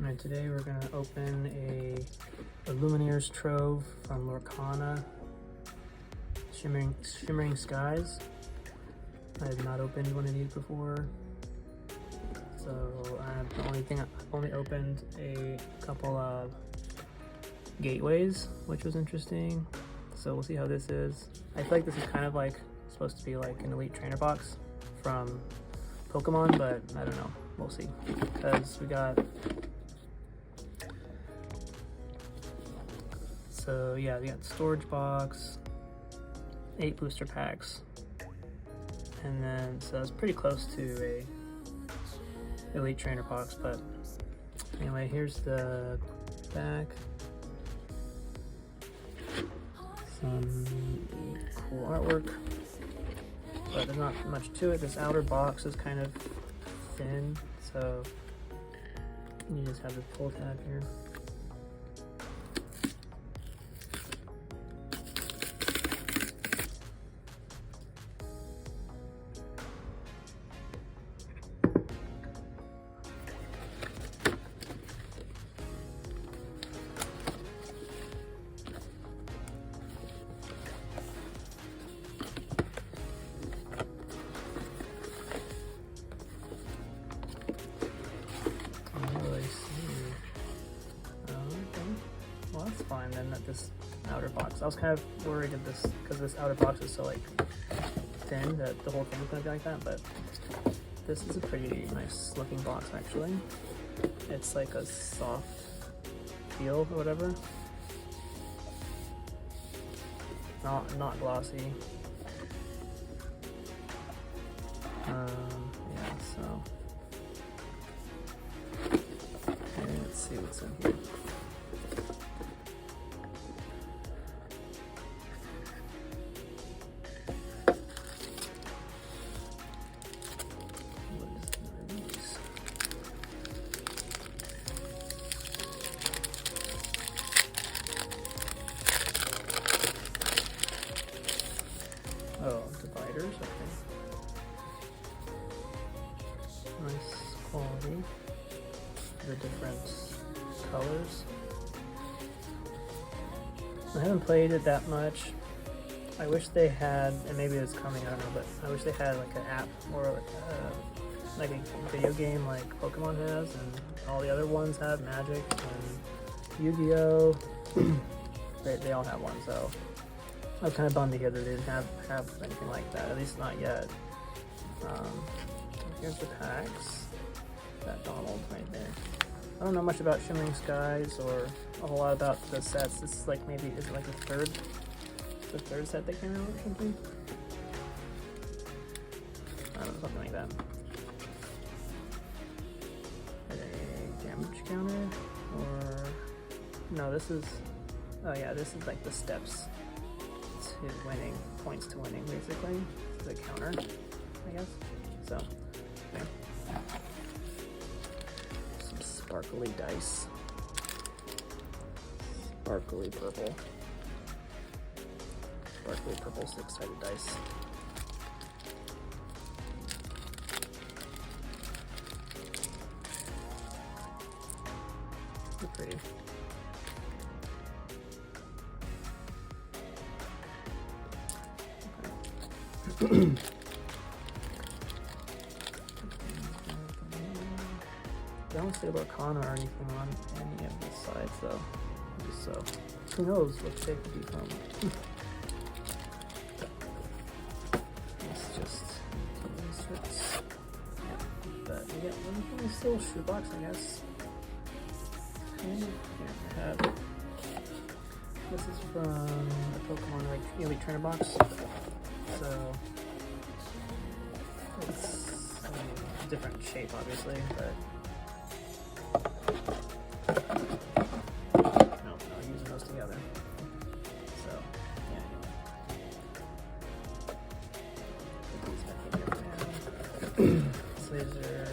Alright, today we're going to open a Illumineer's Trove from Lorcana, Shimmering Skies. I have not opened one of these before, so I've only opened a couple of gateways, which was interesting. So we'll see how this is. I feel like this is kind of like supposed to be like an Elite Trainer box from Pokemon, but I don't know. We'll see, because we got. So yeah, we got storage box, 8 booster packs, and then so it's pretty close to a Elite Trainer box. But anyway, here's the back. Some cool artwork, but there's not much to it. This outer box is kind of thin, so you just have the pull tab here. Well, that's fine then, that this outer box. I was kind of worried of this because this outer box is so like thin that the whole thing was gonna be like that, but this is a pretty nice looking box actually. It's like a soft feel or whatever. Not glossy. Yeah, so okay, let's see what's in here. Oh, dividers, okay. Nice quality. The different colors. I haven't played it that much. I wish they had, and maybe it's coming, I don't know, but I wish they had like an app or like a video game like Pokemon has, and all the other ones have, Magic and Yu-Gi-Oh! They all have one, so I was kind of bummed to hear that they didn't have anything like that, at least not yet. Here's the packs. That Donald right there. I don't know much about Shimmering Skies or a whole lot about the sets. This is like maybe, is it like the third set that came out or something? I don't know, something like that. A damage counter, or no, this is, oh yeah, this is like the steps to winning, points to winning basically. This is a counter, I guess. So, okay. Some sparkly dice. Sparkly purple. Sparkly purple 6-sided dice. They're pretty. I don't see Lorcana or anything on any of these sides though. So who knows what shape could be from. It's just yeah, but we get one still shoebox, I guess. Okay, here we have, this is from the Pokemon like Elite Trainer box. So it's a different shape obviously, but no, using those together. So yeah, anyway. So these are,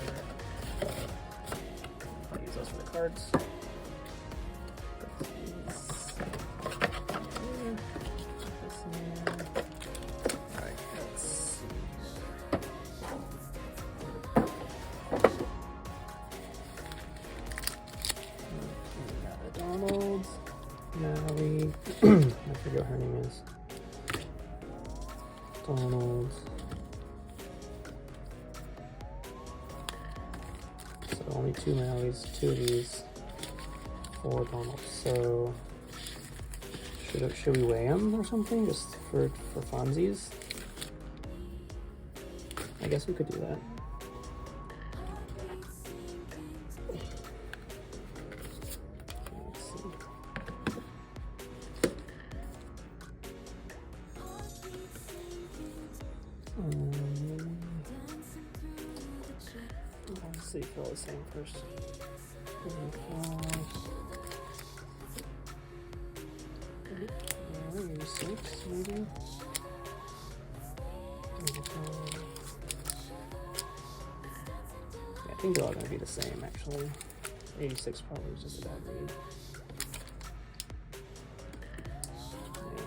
I'll use those for the cards. Put these here. This in there. Alright, let's see. Donald. So only 2 Mauis, 2 of these, 4 Donalds. So should we weigh them or something just for funsies? I guess we could do that. Let's see. Let's see, fill the same first. Maybe 6, maybe. I think they're all going to be the same, actually. 86 probably is just a bad read. Yeah.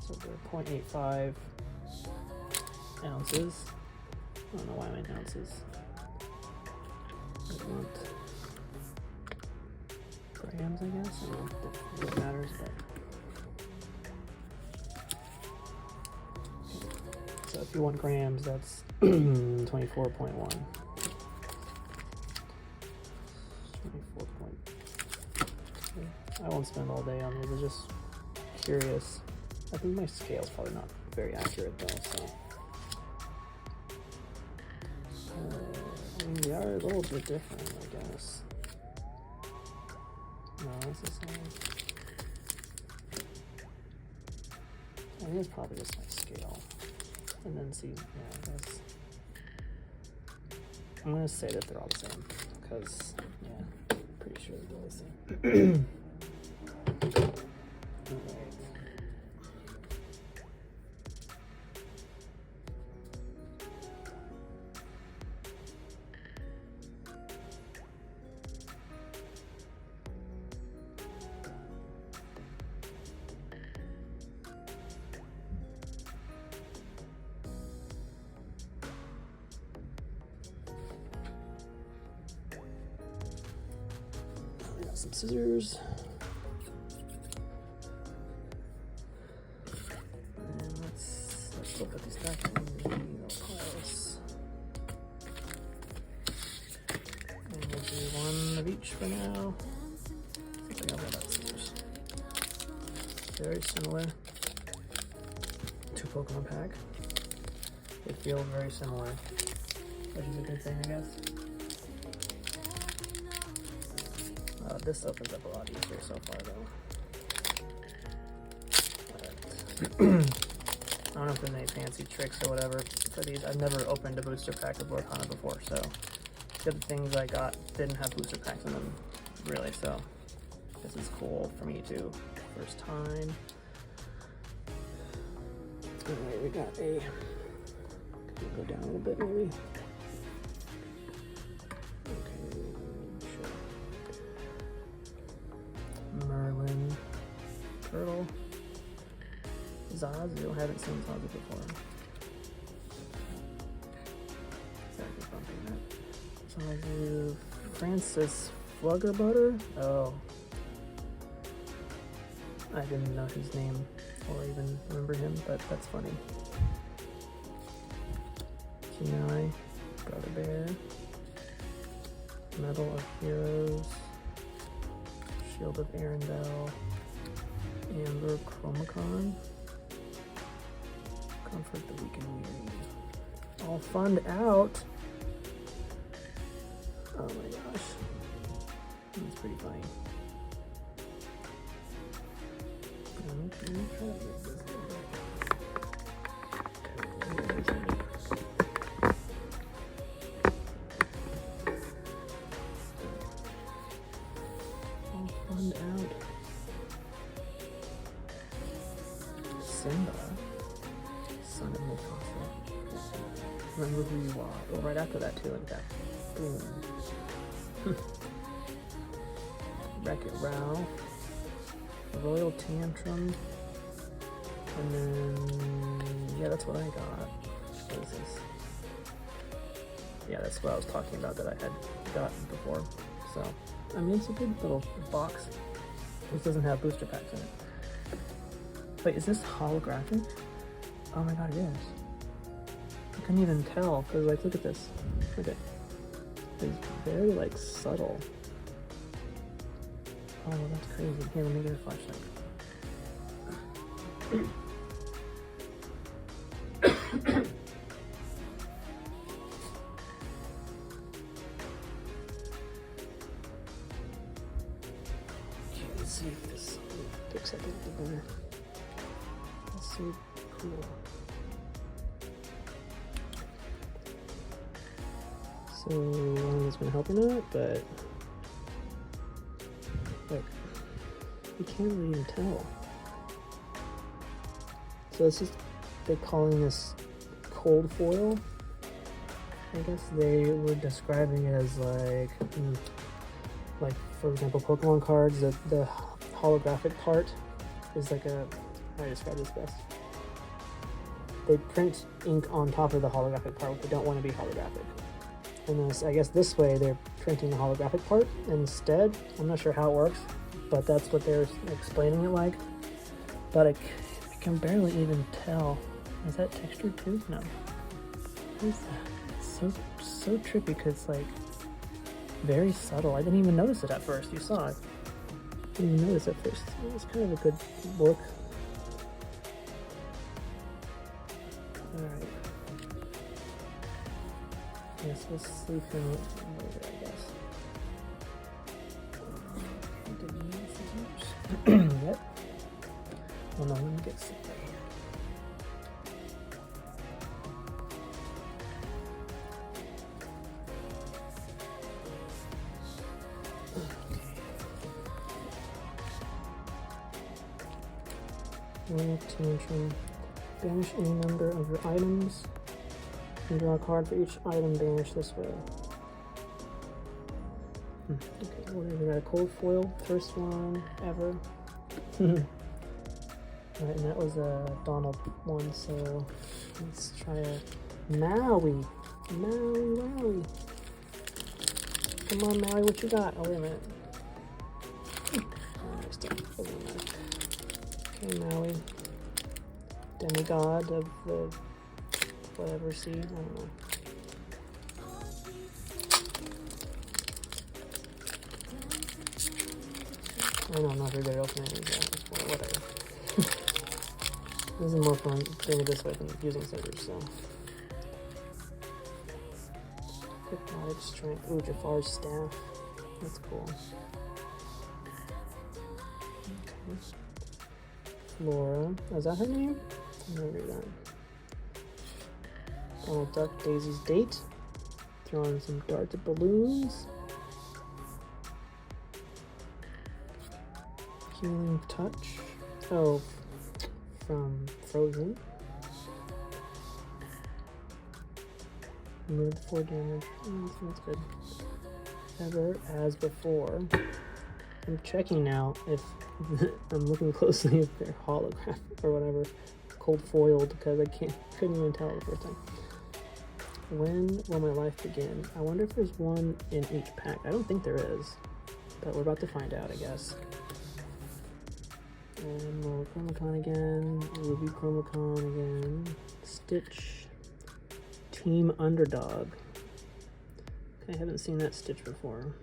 So they're 0.85 ounces. I don't know why I meant ounces. I want grams, I guess. I don't know if it matters, but. So if you want grams, that's 24.1. I won't spend all day on these. I'm just curious. I think my scale's probably not very accurate though, so. I mean, they are a little bit different, I guess. No, it's the same. I think it's probably just my scale. And then see, yeah, I guess. I'm gonna say that they're all the same, because, yeah, pretty sure they're all the same. Alright. I got some scissors. Let's put these back in the piles. And we'll do one of each for now. I think I got that scissors. Very similar to Pokemon pack. They feel very similar, which is a good thing, I guess. This opens up a lot easier so far, though. I don't know if there's any fancy tricks or whatever for these. I've never opened a booster pack of Lorcana before, so the other things I got didn't have booster packs in them, really, so this is cool for me too. First time. Alright, we got a... Can we go down a little bit, maybe? Okay, sure. Merlin. Turtle. Zazu, haven't seen Zazu before. Zazu, Francis Fluggerbutter? Oh. I didn't know his name or even remember him, but that's funny. Kenai, Brother Bear, Medal of Heroes, Shield of Arendelle, Amber Chromacon. Comfort the weak and weary. All fund out. Oh my gosh. That's pretty funny. Okay, try to get this all fund out. Simba. Son of Mufasa. Remember who you are. Oh, right after that too, like that. Boom. Wreck-It Ralph. Royal Tantrum. And then, yeah, that's what I got. What is this? Yeah, that's what I was talking about that I had gotten before. So, I mean, it's a good little box. This doesn't have booster packs in it. Wait, is this holographic? Oh my god, it is. I couldn't even tell, because like, look at this. Look at it. It's very like subtle. Oh, that's crazy. Here, let me get a flashlight. Let's see if this picks up a little better. That's so cool. So I don't know if it's gonna help or not, but like you can't really even tell. So this is, they're calling this cold foil. I guess they were describing it as like for example, Pokemon cards, the holographic part is like a, how do I describe this best? They print ink on top of the holographic part, but they don't want to be holographic. And this, I guess this way they're printing the holographic part instead. I'm not sure how it works, but that's what they're explaining it like. But I can barely even tell. Is that textured too? No. What is that? It's so trippy because it's like very subtle. I didn't even notice it at first. You saw it. Didn't even notice it at first. It was kind of a good look. Alright. Yes, we'll sleep him later, I guess. Yep. Hold on, let me get sick right here. Royal Tantrum. Banish any number of your items and draw a card for each item banished this way. Okay, what we got? A cold foil, first one ever. Alright, and that was a Donald one, so let's try a Maui. Maui. Come on, Maui, what you got? Oh, wait a minute. Okay, Maui. Demigod of the whatever sea, I don't know. I know I'm not very good at opening these, or whatever. This is more fun doing it this way than using scissors, so. Hypnotic Strength. Ooh, Jafar's Staff. That's cool. Okay. Flora. Oh, is that her name? I'm gonna read that. Donald Duck, Daisy's Date. Throwing some darts at balloons. Healing Touch. Oh, from Frozen. Remove 4 damage. That's good. Ever as before. I'm checking now if I'm looking closely if they're holographic or whatever, cold foiled, because I couldn't even tell the first time. When will my life begin? I wonder if there's one in each pack. I don't think there is, but we're about to find out, I guess. And more Chromacon again, Ruby Chromacon again, Stitch, Team Underdog. Okay, I haven't seen that Stitch before.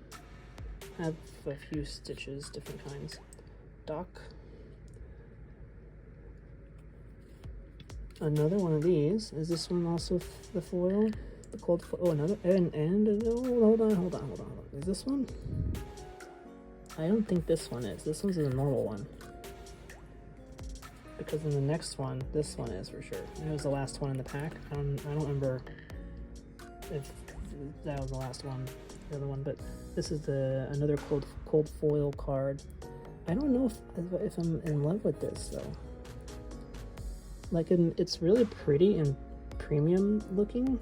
I have a few Stitches, different kinds. Doc. Another one of these. Is this one also the foil? The cold foil. Oh, another. And oh, hold on. Is this one? I don't think this one is. This one's a normal one. Because in the next one, this one is for sure. It was the last one in the pack. I don't remember if that was the last one, the other one, but this is another cold foil card. I don't know if I'm in love with this though. Like, it's really pretty and premium looking.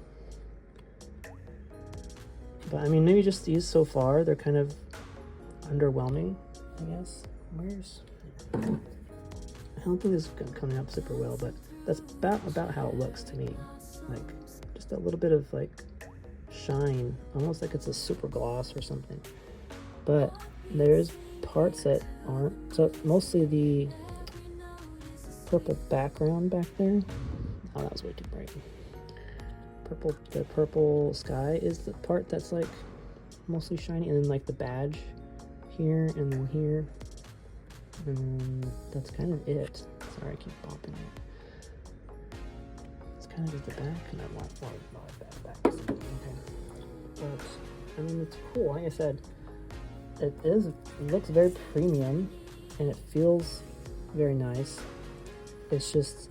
But I mean, maybe just these so far, they're kind of underwhelming, I guess. I don't think this is coming up super well, but that's about how it looks to me. Like, just a little bit of like shine, almost like it's a super gloss or something. But there's parts that aren't. So mostly the purple background back there, Oh, that was way too bright. Purple, the purple sky is the part that's like mostly shiny, and then like the badge here and then here, and then that's kind of it. Sorry, I keep bumping it. It's kind of just the back, and I want back. Okay, but I mean it's cool. Like I said, it looks very premium, and it feels very nice. It's just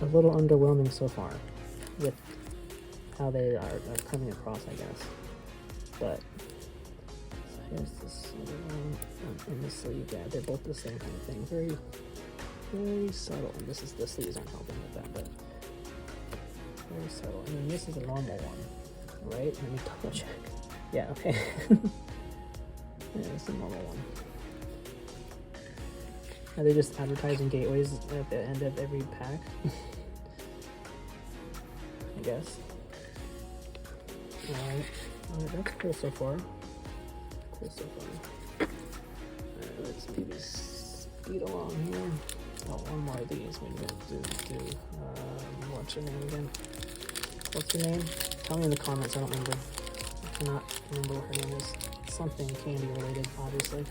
a little underwhelming so far with how they are coming across, I guess. But so here's this other one in the sleeve. Yeah, they're both the same kind of thing. Very, very subtle. And this is the sleeves aren't helping with that, but very subtle. And then this is a normal one, right? Let me double check. Yeah, okay. Yeah, it's a normal one. Are they just advertising gateways at the end of every pack? I guess. Alright, that's cool so far. Alright, let's maybe speed along here. Oh, one more of these. We need to do what's your name again? What's your name? Tell me in the comments, I don't remember. I cannot remember what her name is. Something candy related, obviously.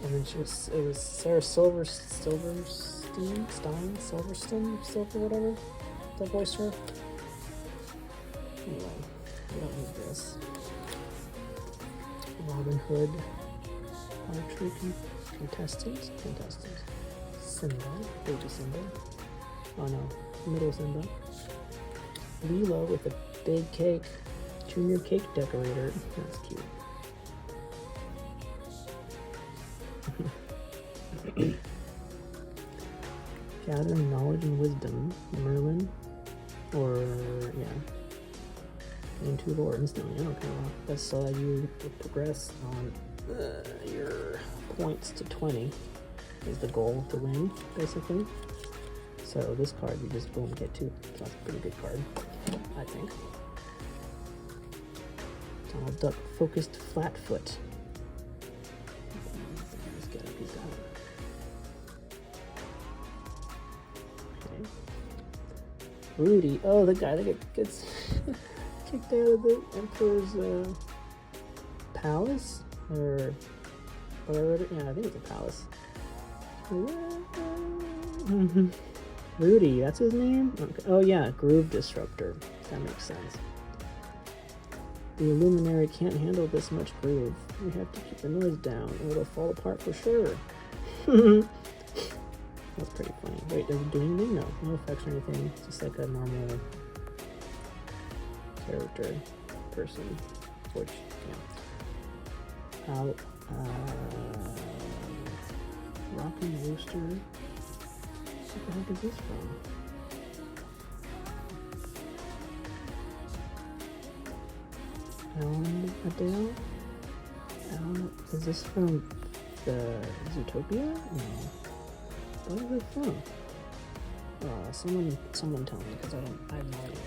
And then it was Sarah Silverstein, Silver, whatever, the voiced her. Anyway, we don't need this. Robin Hood, archery contestant, Simba, baby Simba. Oh no, middle Simba. Lilo with a big cake, junior cake decorator. That's cute. Gathering knowledge and wisdom, Merlin, or gain 2 lore instantly. Okay, well, that's you progress on your points to 20 is the goal to win, basically. So this card you just boom get 2. So that's a pretty good card, I think. Donald Duck focused Flatfoot. Rudy, oh, the guy that gets kicked out of the Emperor's palace, or whatever. Yeah, I think it's a palace. Rudy, that's his name? Okay. Oh yeah, Groove Disruptor. That makes sense. The Illumineer can't handle this much groove. We have to keep the noise down, or it'll fall apart for sure. That's pretty funny. Wait, does it do anything? No, no effects or anything. It's just like a normal character person, which, yeah. Rockin' Rooster. What the heck is this from? Alan Adele? Alan, is this from the Zootopia? No. What is it from? Someone tell me, because I have no idea.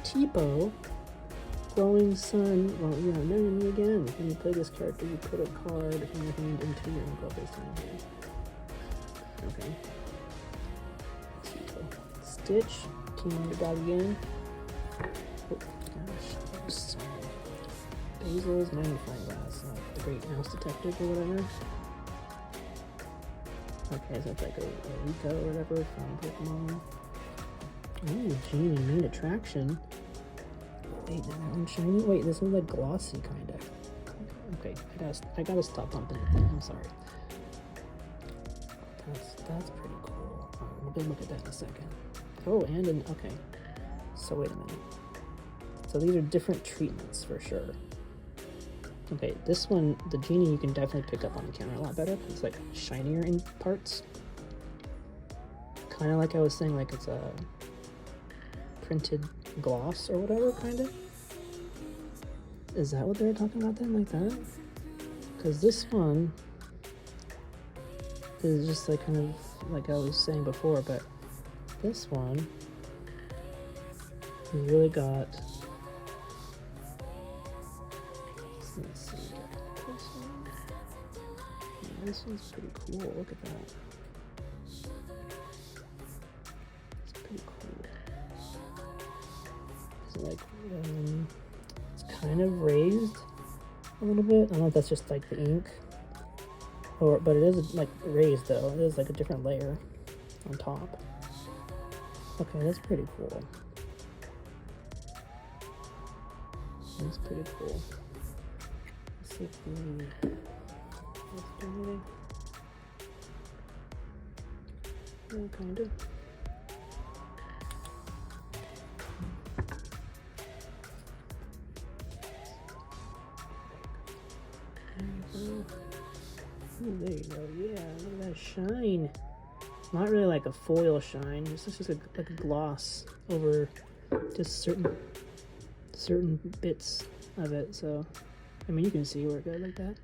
Tipo, glowing sun. Well, yeah, marry me again. When you play this character, you put a card from your hand into your face on your hand. Okay. Tipo. Stitch, King the Dog again. Oh gosh, I'm sorry. Basil's magnifying glass, the Great Mouse Detective or whatever. Okay, so it's like a Rico or whatever from Pokemon. Ooh, Genie, main attraction. Wait, that one shiny? Wait, this one's like glossy kinda. Okay, I gotta stop bumping it. I'm sorry. That's pretty cool. We'll go look at that in a second. Oh, okay. So wait a minute. So these are different treatments for sure. Okay, this one, the Genie, you can definitely pick up on the camera a lot better. It's like shinier in parts. Kind of like I was saying, like it's a printed gloss or whatever, kind of. Is that what they were talking about then, like that? Because this one is just like kind of like I was saying before, but this one has really got. Let's see. this one's pretty cool. Look at that. It's pretty cool. It's like, it's kind of raised a little bit. I don't know if that's just like the ink, but it is like raised though. It is like a different layer on top. Okay, that's pretty cool. That's pretty cool. Let's see if we let's do anything. Yeah, kind of. Ooh, there you go. Yeah, look at that shine. It's not really like a foil shine. It's just like a gloss over just certain bits of it. So, I mean, you can see where it goes like that.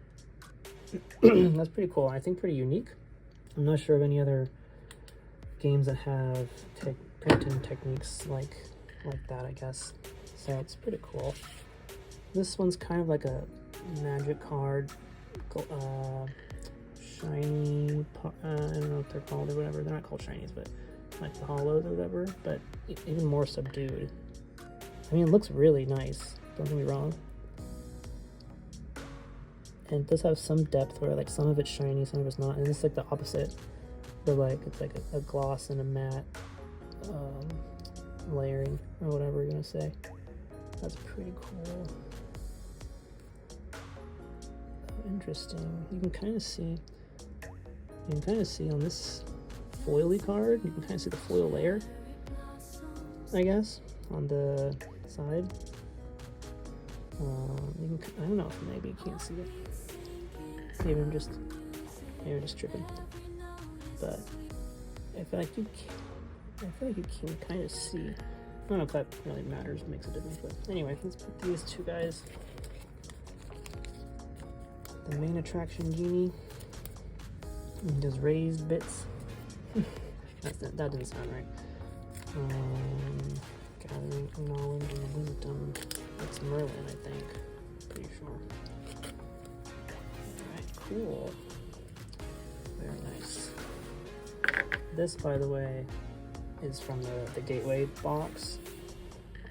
That's pretty cool. I think pretty unique. I'm not sure of any other games that have printing techniques like that, I guess. So it's pretty cool. This one's kind of like a magic card, shiny, I don't know what they're called or whatever. They're not called shinies, but like the hollows or whatever, but even more subdued. I mean, it looks really nice, don't get me wrong. And it does have some depth where like some of it's shiny, some of it's not, and it's like the opposite. But like it's like a gloss and a matte layering or whatever you're gonna say. That's pretty cool. Oh, interesting. You can kind of see on this foily card, you can kind of see the foil layer, I guess, on the side. I don't know if maybe you can't see it. Maybe I'm just tripping. But I feel like you can kind of see. I don't know if that really matters, makes a difference. But anyway, let's put these two guys. The main attraction genie. He does raised bits. That didn't sound right. Gathering knowledge and wisdom. That's Merlin, I think. Pretty sure. Alright, cool. Very nice. This, by the way, is from the gateway box.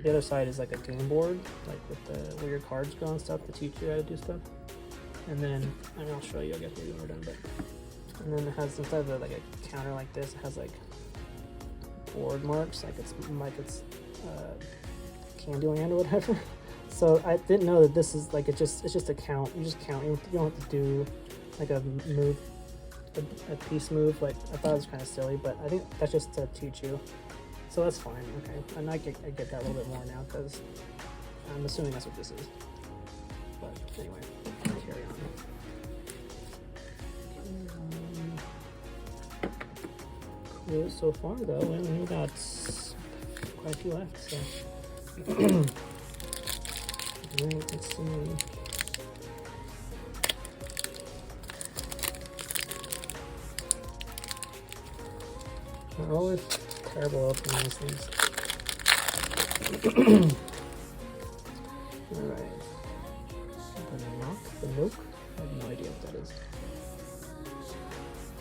The other side is like a game board, like with where your cards go and stuff to teach you how to do stuff. And then, I'll show you, I guess maybe when we're done, but. And then it has, instead of like a counter like this, it has like board marks, like it's Candyland or whatever. So I didn't know that this is like, it's just a count. You just count. You don't have to do like a move, a piece move. Like I thought it was kind of silly, but I think that's just to teach you. So that's fine. Okay, and I get that a little bit more now because I'm assuming that's what this is. But anyway, carry on. Cool so far though. We got quite a few left. So. Right, let's see. I'm always terrible opening these things. Alright. The milk? I have no idea what that is.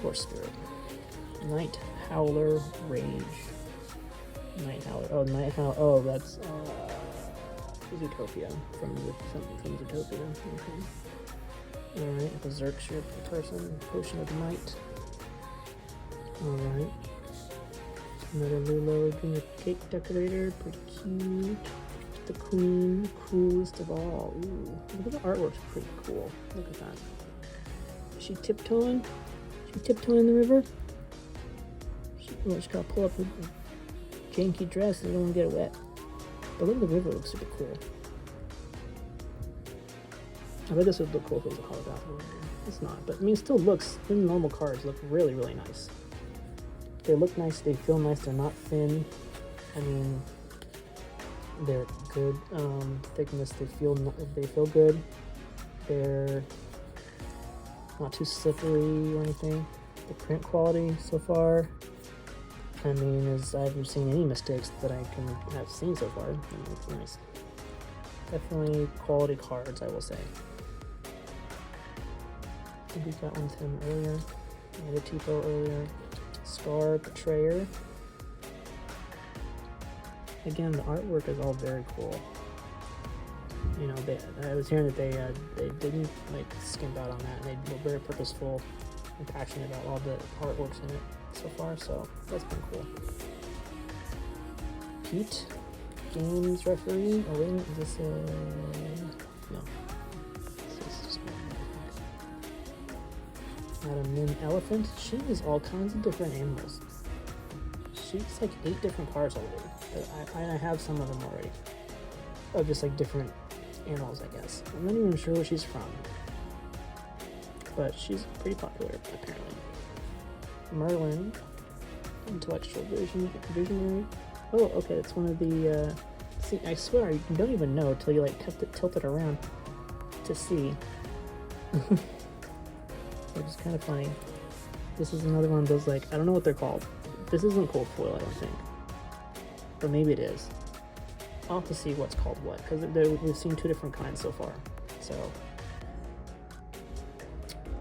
Horse spirit. Night Howler Rage. Night Howler. Oh, Night Howler. Oh, that's Zootopia from Zootopia. Okay. Alright, Berserkshire person. Potion of Might. Alright. Another Lulo junior cake decorator. Pretty cute. The queen. Coolest of all. Ooh. Look at the artwork's pretty cool. Look at that. Is she tiptoeing? Is she tiptoeing in the river? She's gotta pull up her janky dress and don't want to get it wet. But look at the river, it looks super cool. I bet this would look cool if it was a holographic. It's not, but I mean, it still looks, the normal cards look really, really nice. They look nice, they feel nice, they're not thin. I mean, they're good thickness, they feel good. They're not too slippery or anything. The print quality so far, I mean, I haven't seen any mistakes that I can have seen so far. I mean, it's nice. Definitely quality cards, I will say. think we got one to him earlier. I had a Tipo earlier. Scar Betrayer. Again, the artwork is all very cool. You know, I was hearing that they didn't like skimp out on that. They were very purposeful and passionate about all the artworks in it so far. So that's been cool. Pete, games referee. Oh wait, is this no? This is just Madam Min Elephant. She is all kinds of different animals. She's like 8 different cards already. I have some of them already. Of just like different animals, I guess. I'm not even sure where she's from. But she's pretty popular, apparently. Merlin. Intellectual visionary. Oh, okay, it's one of the, see, I swear, you don't even know till you, like, tilt it around to see. Which is kind of funny. This is another one of those, like, I don't know what they're called. This isn't cold foil, I don't think. But maybe it is. I'll have to see what's called what, because we've seen 2 different kinds so far. So,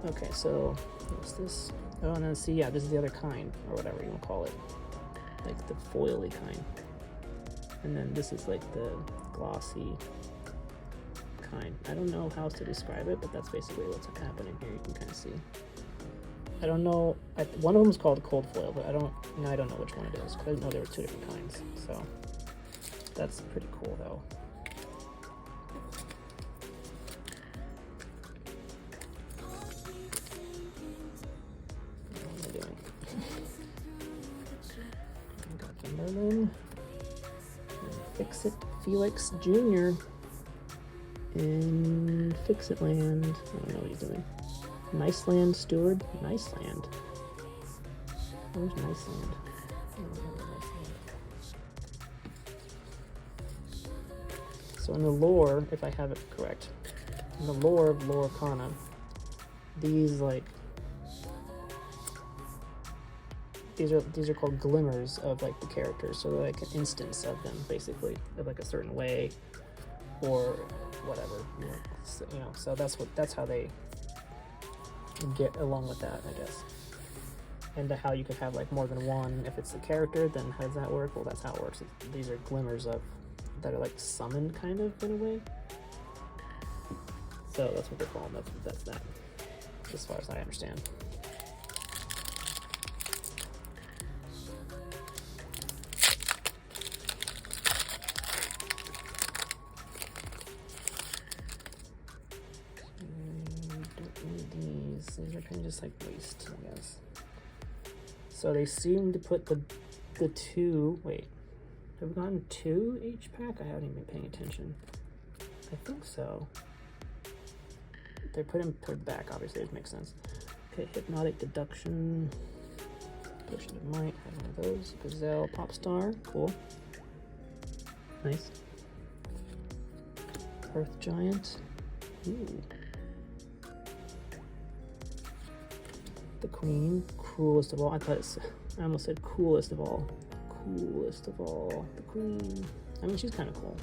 okay, so what's this? Oh, no, see, yeah, this is the other kind, or whatever you want to call it, like the foily kind. And then this is like the glossy kind. I don't know how else to describe it, but that's basically what's happening here. You can kind of see. I don't know. One of them is called cold foil, but I don't know which one it is. Because I didn't know there were 2 different kinds. So. That's pretty cool, though. What am I doing? I got the Merlin. Fix-It Felix Jr. in Fix-It Land. I don't know what he's doing. Nice Land Steward. Nice Land. Where's Nice Land? So in the lore, if I have it correct, in the lore of Lorcana, these are called glimmers of like the characters. So they're like an instance of them, basically, of like a certain way or whatever. So that's how they get along with that, I guess. And how you could have like more than one. If it's the character, then how does that work? Well, that's how it works. These are glimmers of that are like summoned kind of in a way. So that's what they call them. That's that, as far as I understand. Don't need these. These are kind of just like waste, I guess. So they seem to put the 2. Wait. Have we gotten 2 each pack? I haven't even been paying attention. I think so. They put him toward the back, obviously, it makes sense. Okay, Hypnotic Deduction. Potion of Might, have one of those. Gazelle, Popstar, cool. Nice. Earth Giant. Ooh. The Queen, coolest of all. I almost said coolest of all. Coolest of all, the Queen. I mean, she's kind of cool.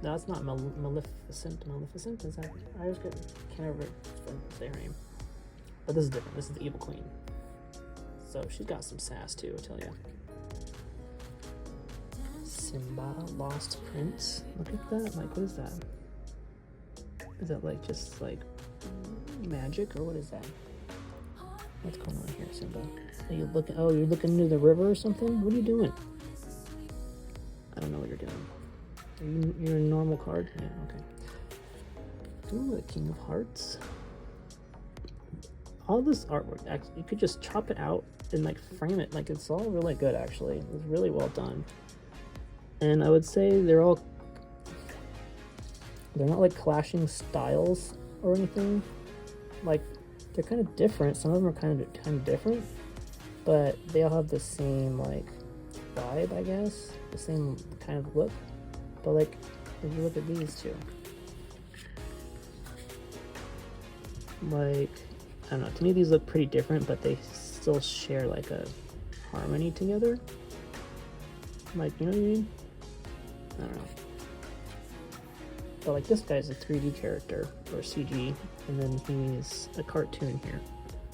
That's not Maleficent. Maleficent is that? I just can't ever say her name. But this is different. This is the Evil Queen. So she's got some sass too, I tell you. Simba, Lost Prince. Look at that. Like, what is that? Is that like just like magic or what is that? What's going on here, Simba? Are you looking? Oh, you're looking into the river or something? What are you doing? I don't know what you're doing. You're a normal card? Yeah, okay. Ooh, the King of Hearts. All this artwork, actually, you could just chop it out and like frame it. Like, it's all really good, actually. It's really well done. And I would say they're not like clashing styles or anything. Like, they're kind of different. Some of them are kind of different, but they all have the same like vibe, I guess, the same kind of look. But like, if you look at these two, like, I don't know, to me these look pretty different, but they still share like a harmony together. Like, you know what I mean? I don't know. So like this guy's a 3D character or CG, and then he's a cartoon here.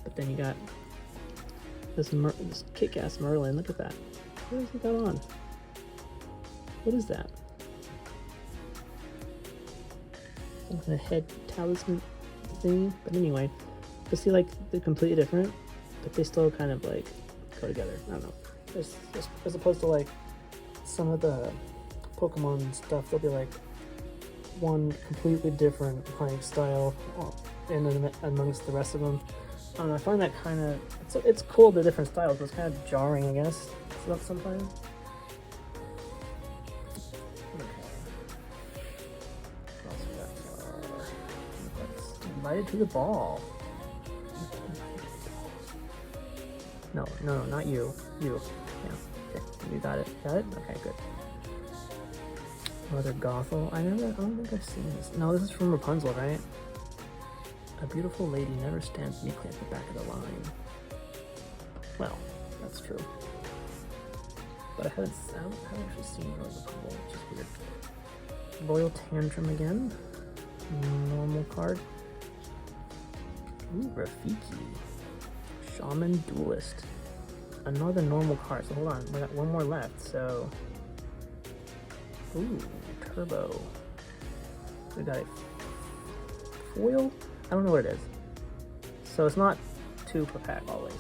But then you got this kick-ass Merlin. Look at that. What has he got on? What is that? Some kind of head talisman thing. But anyway, you see like they're completely different, but they still kind of like go together. I don't know. As opposed to like some of the Pokemon stuff, they'll be like one completely different like style in amongst the rest of them. I don't know, I find that kind of it's cool, the different styles, but it's kind of jarring, I guess, sometimes. Okay. Invited to the ball. No, not you. You. Yeah. Okay. You got it. Got it? Okay, good. Mother Gothel. I don't think I've seen this. No, this is from Rapunzel, right? A beautiful lady never stands meekly at the back of the line. Well, that's true. But I haven't actually seen Rapunzel, which is weird. Royal Tantrum again. Normal card. Ooh, Rafiki. Shaman Duelist. Another normal card. So hold on, we got one more left. So, ooh, Turbo. We got a foil. I don't know what it is. So it's not 2 per pack always,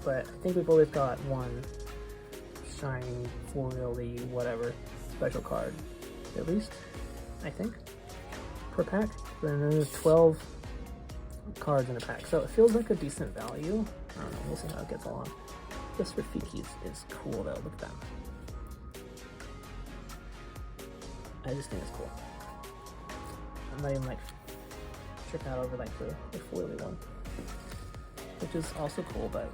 but I think we've always got one shiny foil-y whatever special card, at least I think, per pack. Then there's 12 cards in a pack, so it feels like a decent value. I don't know, we'll see how it gets along. This Rafiki is cool though, look at that. I just think it's cool. I'm not even like tripping out over like the foily one, which is also cool, but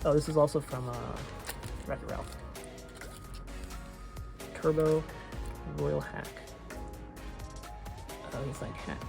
oh, this is also from Wreck-It Ralph. Turbo Royal Hack. Oh, he's like hack.